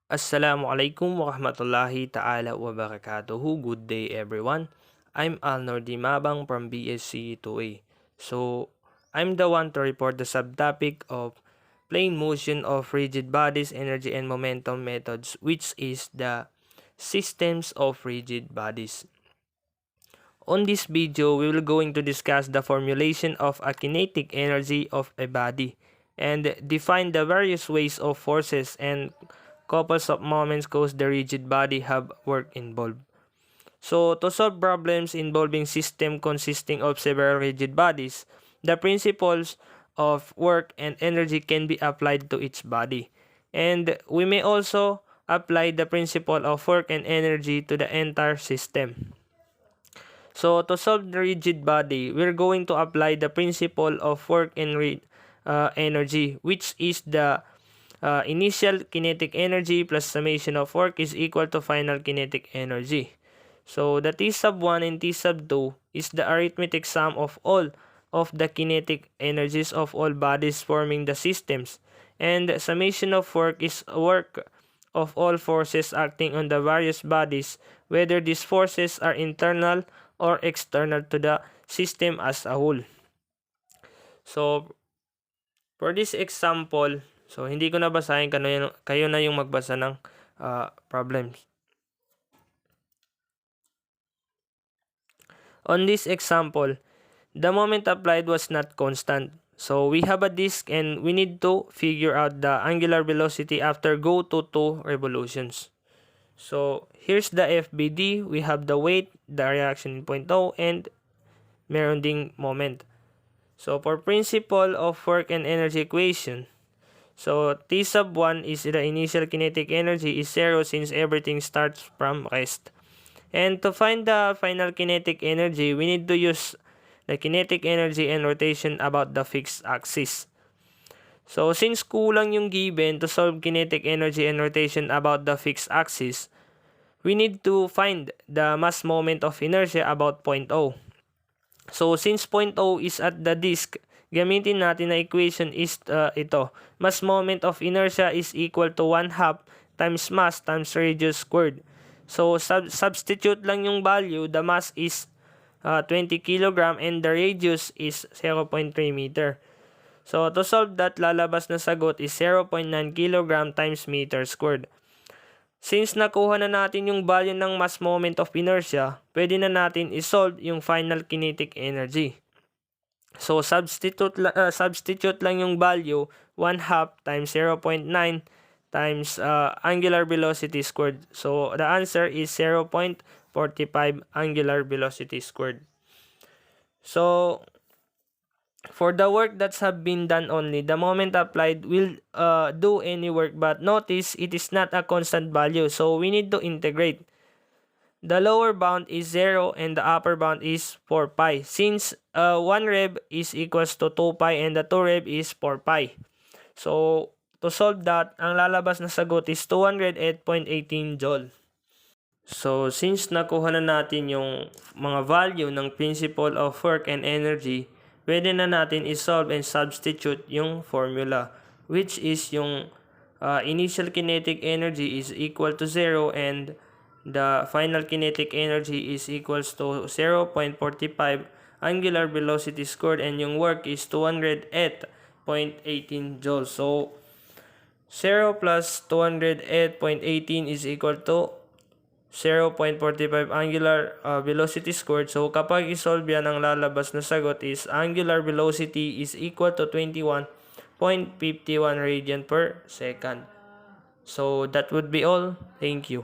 Assalamualaikum warahmatullahi ta'ala wabarakatuhu. Good day everyone. I'm Alnor Dimabang from BSc 2A. So, I'm the one to report the subtopic of plane motion of rigid bodies, energy and momentum methods, which is the systems of rigid bodies. On this video, we will going to discuss the formulation of a kinetic energy of a body and define the various ways of forces and couples of moments cause the rigid body have work involved. So, to solve problems involving system consisting of several rigid bodies, the principles of work and energy can be applied to each body. And we may also apply the principle of work and energy to the entire system. So, to solve the rigid body, we're going to apply the principle of work and energy, which is the initial kinetic energy plus summation of work is equal to final kinetic energy. So, the T sub 1 and T sub 2 is the arithmetic sum of all of the kinetic energies of all bodies forming the systems. And the summation of work is work of all forces acting on the various bodies, whether these forces are internal or external to the system as a whole. So, for this example, so hindi ko na basahin, kayo na yung magbasa ng problems. On this example, the moment applied was not constant. So, we have a disk and we need to figure out the angular velocity after go to 2 revolutions. So, here's the FBD. We have the weight, the reaction in point O, and meron ding moment. So, for principle of work and energy equation, so T sub 1 is the initial kinetic energy is 0 since everything starts from rest. And to find the final kinetic energy, we need to use the kinetic energy and rotation about the fixed axis. So, since kulang yung given to solve kinetic energy and rotation about the fixed axis, we need to find the mass moment of inertia about point O. So, since point O is at the disk, gamitin natin na equation is ito. Mass moment of inertia is equal to 1/2 times mass times radius squared. So, substitute lang yung value. The mass is 20 kg and the radius is 0.3 meter. So, to solve that, lalabas na sagot is 0.9 kg times meter squared. Since nakuha na natin yung value ng mass moment of inertia, pwede na natin isolve yung final kinetic energy. So, substitute lang yung value 1/2 times 0.9 times angular velocity squared. So, the answer is 0.45 angular velocity squared. So, for the work that's have been done only, the moment applied will do any work, but notice it is not a constant value. So, we need to integrate. The lower bound is 0 and the upper bound is 4 pi. Since 1 rev is equals to 2 pi and the 2 rev is 4 pi. So, to solve that, ang lalabas na sagot is 208.18 joule. So, since nakuha na natin yung mga value ng principle of work and energy, pwede na natin isolve and substitute yung formula, which is yung initial kinetic energy is equal to 0 and the final kinetic energy is equals to 0.45 angular velocity squared and yung work is 208.18 joules. So, 0 plus 208.18 is equal to 0.45 angular velocity squared. So, kapag isolve yan, ang lalabas na sagot is angular velocity is equal to 21.51 radian per second. So, that would be all. Thank you.